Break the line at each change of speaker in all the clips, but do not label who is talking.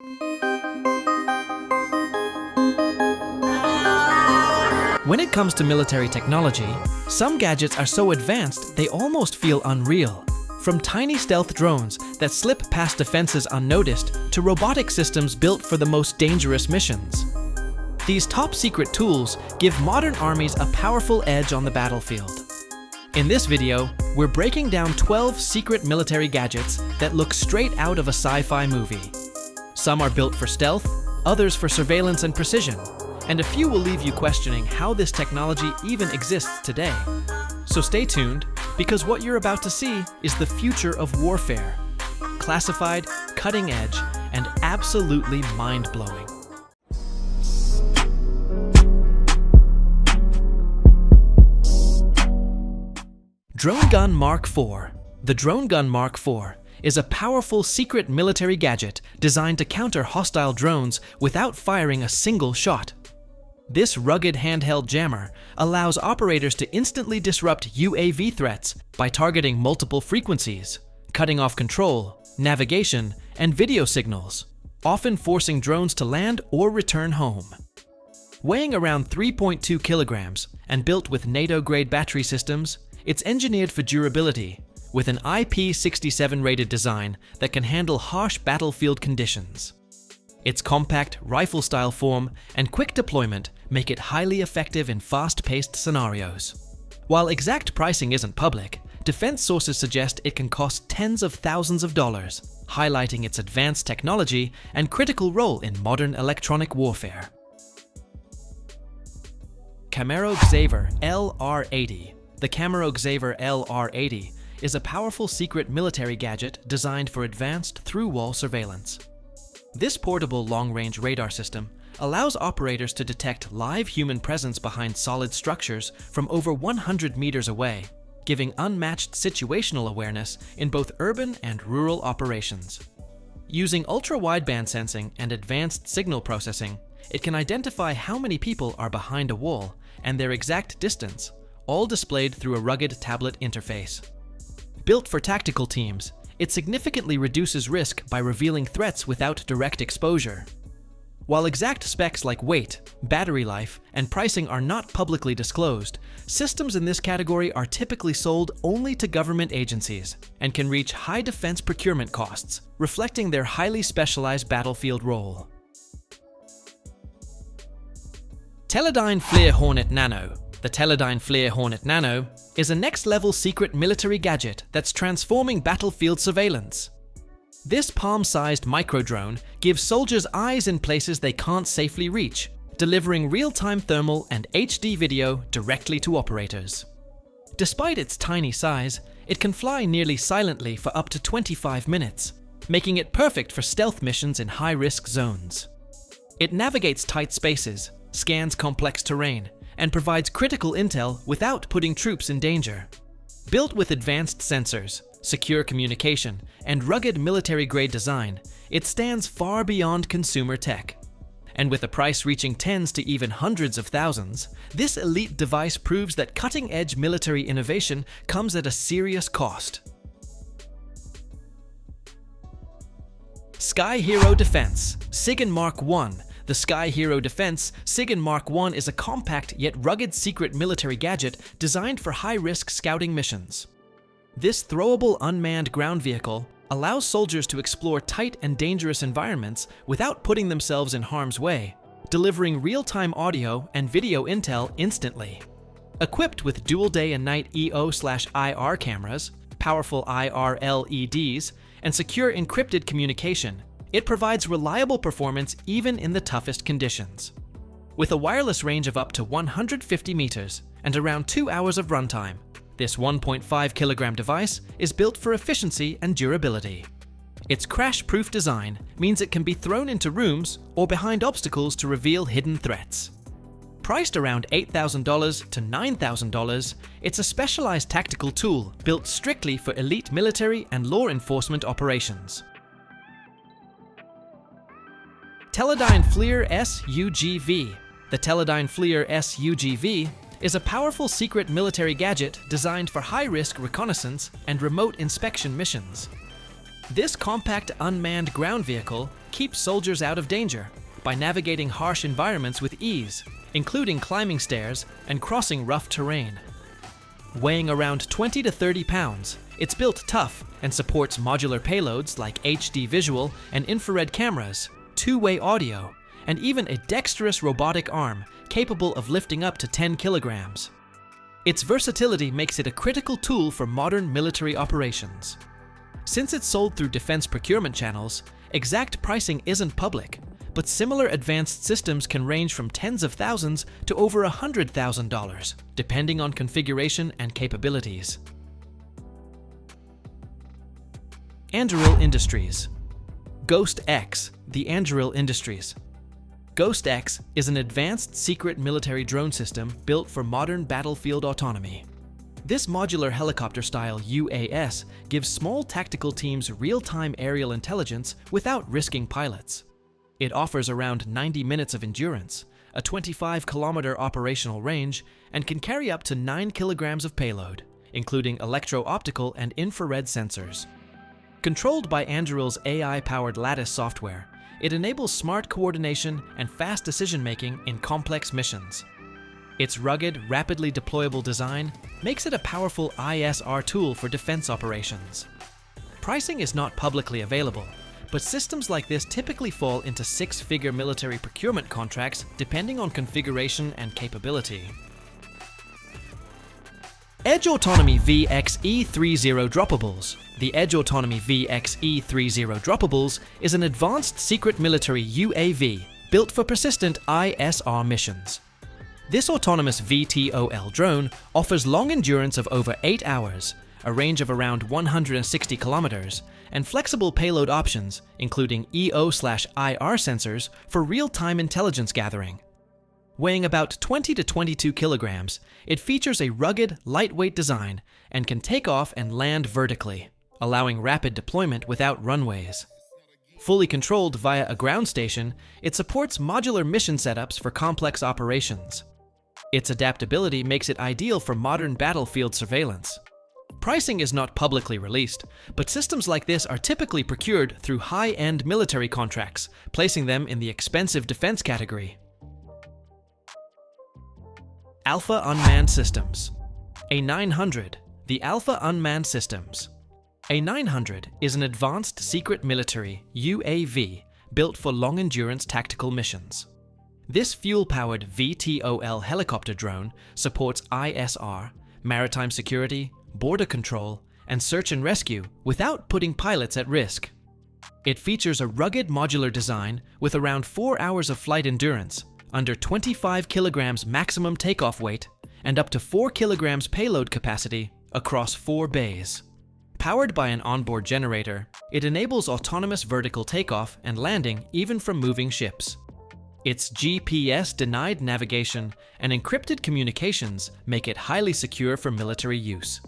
When it comes to military technology, some gadgets are so advanced they almost feel unreal. From tiny stealth drones that slip past defenses unnoticed to robotic systems built for the most dangerous missions. These top-secret tools give modern armies a powerful edge on the battlefield. In this video, we're breaking down 12 secret military gadgets that look straight out of a sci-fi movie. Some are built for stealth, others for surveillance and precision, and a few will leave you questioning how this technology even exists today. So stay tuned, because what you're about to see is the future of warfare. Classified, cutting edge, and absolutely mind-blowing. DroneGun Mk4. The DroneGun Mk4 is a powerful secret military gadget designed to counter hostile drones without firing a single shot. This rugged handheld jammer allows operators to instantly disrupt UAV threats by targeting multiple frequencies, cutting off control, navigation, and video signals, often forcing drones to land or return home. Weighing around 3.2 kilograms and built with NATO-grade battery systems, it's engineered for durability, with an IP67 rated design that can handle harsh battlefield conditions. Its compact, rifle-style form and quick deployment make it highly effective in fast-paced scenarios. While exact pricing isn't public, defense sources suggest it can cost tens of thousands of dollars, highlighting its advanced technology and critical role in modern electronic warfare. Camero Xaver LR80. The Camero Xaver LR80 is a powerful secret military gadget designed for advanced through-wall surveillance. This portable long-range radar system allows operators to detect live human presence behind solid structures from over 100 meters away, giving unmatched situational awareness in both urban and rural operations. Using ultra-wideband sensing and advanced signal processing, it can identify how many people are behind a wall and their exact distance, all displayed through a rugged tablet interface. Built for tactical teams, it significantly reduces risk by revealing threats without direct exposure. While exact specs like weight, battery life, and pricing are not publicly disclosed, systems in this category are typically sold only to government agencies and can reach high defense procurement costs, reflecting their highly specialized battlefield role. Teledyne FLIR Hornet Nano. The Teledyne FLIR Hornet Nano is a next-level secret military gadget that's transforming battlefield surveillance. This palm-sized micro-drone gives soldiers eyes in places they can't safely reach, delivering real-time thermal and HD video directly to operators. Despite its tiny size, it can fly nearly silently for up to 25 minutes, making it perfect for stealth missions in high-risk zones. It navigates tight spaces, scans complex terrain, and provides critical intel without putting troops in danger. Built with advanced sensors, secure communication, and rugged military-grade design, it stands far beyond consumer tech. And with a price reaching tens to even hundreds of thousands, this elite device proves that cutting-edge military innovation comes at a serious cost. SkyHero Defense Sig Mark1. The SkyHero Defense Sigyn Mark1 is a compact yet rugged secret military gadget designed for high-risk scouting missions. This throwable unmanned ground vehicle allows soldiers to explore tight and dangerous environments without putting themselves in harm's way, delivering real-time audio and video intel instantly. Equipped with dual day and night EO/IR cameras, powerful IR LEDs, and secure encrypted communication, it provides reliable performance even in the toughest conditions. With a wireless range of up to 150 meters and around 2 hours of runtime, this 1.5 kilogram device is built for efficiency and durability. Its crash-proof design means it can be thrown into rooms or behind obstacles to reveal hidden threats. Priced around $8,000 to $9,000, it's a specialized tactical tool built strictly for elite military and law enforcement operations. Teledyne FLIR SUGV. The Teledyne FLIR SUGV is a powerful secret military gadget designed for high-risk reconnaissance and remote inspection missions. This compact unmanned ground vehicle keeps soldiers out of danger by navigating harsh environments with ease, including climbing stairs and crossing rough terrain. Weighing around 20 to 30 pounds, it's built tough and supports modular payloads like HD visual and infrared cameras, two-way audio, and even a dexterous robotic arm capable of lifting up to 10 kilograms. Its versatility makes it a critical tool for modern military operations. Since it's sold through defense procurement channels, exact pricing isn't public, but similar advanced systems can range from tens of thousands to over $100,000, depending on configuration and capabilities. Anduril Industries. Ghost-X, the Anduril Industries. Ghost-X is an advanced secret military drone system built for modern battlefield autonomy. This modular helicopter-style UAS gives small tactical teams real-time aerial intelligence without risking pilots. It offers around 90 minutes of endurance, a 25-kilometer operational range, and can carry up to 9 kilograms of payload, including electro-optical and infrared sensors. Controlled by Anduril's AI-powered Lattice software, it enables smart coordination and fast decision-making in complex missions. Its rugged, rapidly deployable design makes it a powerful ISR tool for defense operations. Pricing is not publicly available, but systems like this typically fall into six-figure military procurement contracts depending on configuration and capability. Edge Autonomy VXE30 Droppables. The Edge Autonomy VXE30 Droppables is an advanced secret military UAV built for persistent ISR missions. This autonomous VTOL drone offers long endurance of over 8 hours, a range of around 160 kilometers, and flexible payload options, including EO/IR sensors for real-time intelligence gathering. Weighing about 20 to 22 kilograms, it features a rugged, lightweight design and can take off and land vertically, allowing rapid deployment without runways. Fully controlled via a ground station, it supports modular mission setups for complex operations. Its adaptability makes it ideal for modern battlefield surveillance. Pricing is not publicly released, but systems like this are typically procured through high-end military contracts, placing them in the expensive defense category. Alpha Unmanned Systems. A900, the Alpha Unmanned Systems. A900 is an advanced secret military UAV built for long-endurance tactical missions. This fuel-powered VTOL helicopter drone supports ISR, maritime security, border control, and search and rescue without putting pilots at risk. It features a rugged modular design with around 4 hours of flight endurance, under 25 kilograms maximum takeoff weight, and up to 4 kilograms payload capacity across 4 bays. Powered by an onboard generator, it enables autonomous vertical takeoff and landing even from moving ships. Its GPS-denied navigation and encrypted communications make it highly secure for military use.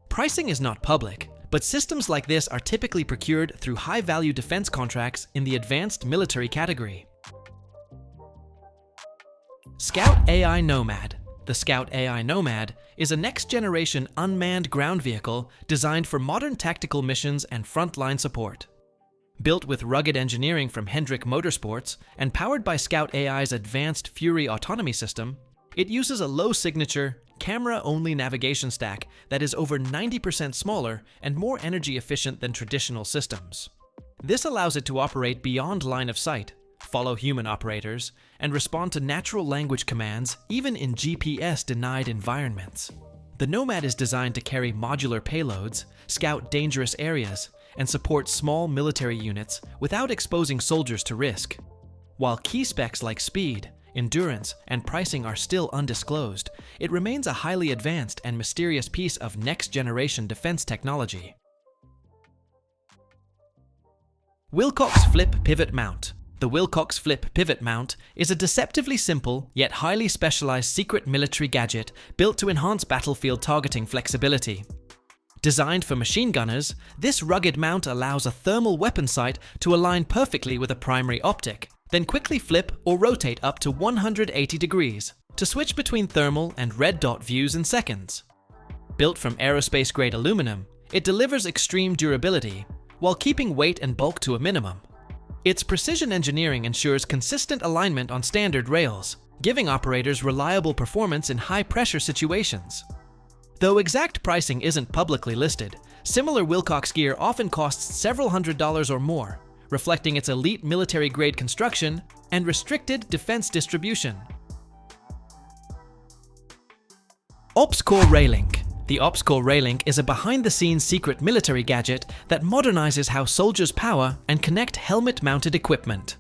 Pricing is not public, but systems like this are typically procured through high-value defense contracts in the advanced military category. Scout AI Nomad. The Scout AI Nomad is a next-generation unmanned ground vehicle designed for modern tactical missions and frontline support. Built with rugged engineering from Hendrick Motorsports and powered by Scout AI's advanced Fury autonomy system, it uses a low-signature, camera-only navigation stack that is over 90% smaller and more energy efficient than traditional systems. This allows it to operate beyond line of sight, follow human operators, and respond to natural language commands even in GPS-denied environments. The Nomad is designed to carry modular payloads, scout dangerous areas, and support small military units without exposing soldiers to risk. While key specs like speed, endurance, and pricing are still undisclosed, it remains a highly advanced and mysterious piece of next-generation defense technology. Wilcox Flip Pivot Mount. The Wilcox Flip Pivot Mount is a deceptively simple yet highly specialized secret military gadget built to enhance battlefield targeting flexibility. Designed for machine gunners, this rugged mount allows a thermal weapon sight to align perfectly with a primary optic, then quickly flip or rotate up to 180 degrees to switch between thermal and red dot views in seconds. Built from aerospace-grade aluminum, it delivers extreme durability while keeping weight and bulk to a minimum. Its precision engineering ensures consistent alignment on standard rails, giving operators reliable performance in high-pressure situations. Though exact pricing isn't publicly listed, similar Wilcox gear often costs several $100s or more, reflecting its elite military-grade construction and restricted defense distribution. Opscore Railink. The Opscore Railink is a behind-the-scenes secret military gadget that modernizes how soldiers power and connect helmet-mounted equipment.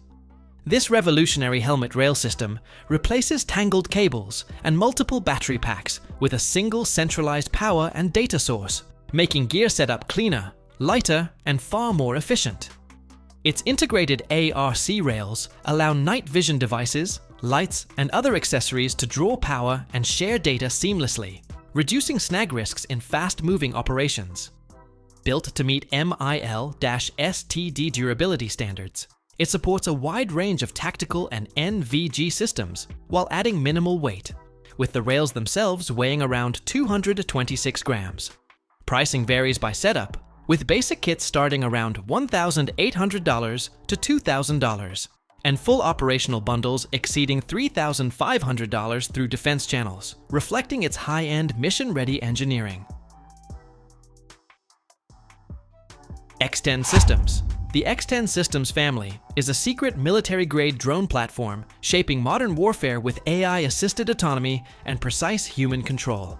This revolutionary helmet rail system replaces tangled cables and multiple battery packs with a single centralized power and data source, making gear setup cleaner, lighter, and far more efficient. Its integrated ARC rails allow night vision devices, lights, and other accessories to draw power and share data seamlessly, reducing snag risks in fast-moving operations. Built to meet MIL-STD durability standards, it supports a wide range of tactical and NVG systems while adding minimal weight, with the rails themselves weighing around 226 grams. Pricing varies by setup, with basic kits starting around $1,800 to $2,000, and full operational bundles exceeding $3,500 through defense channels, reflecting its high-end mission-ready engineering. X10 Systems. The X10 Systems family is a secret military-grade drone platform shaping modern warfare with AI-assisted autonomy and precise human control.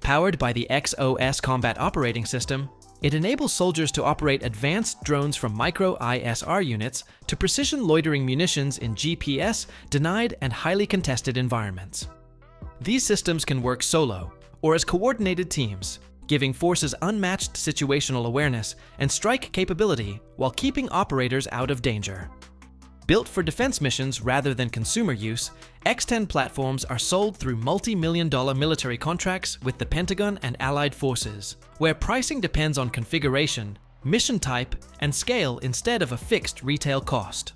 Powered by the XOS combat operating system, it enables soldiers to operate advanced drones from micro-ISR units to precision loitering munitions in GPS-denied and highly contested environments. These systems can work solo or as coordinated teams, giving forces unmatched situational awareness and strike capability while keeping operators out of danger. Built for defense missions rather than consumer use, X10 platforms are sold through multi-million-dollar military contracts with the Pentagon and allied forces, where pricing depends on configuration, mission type, and scale instead of a fixed retail cost.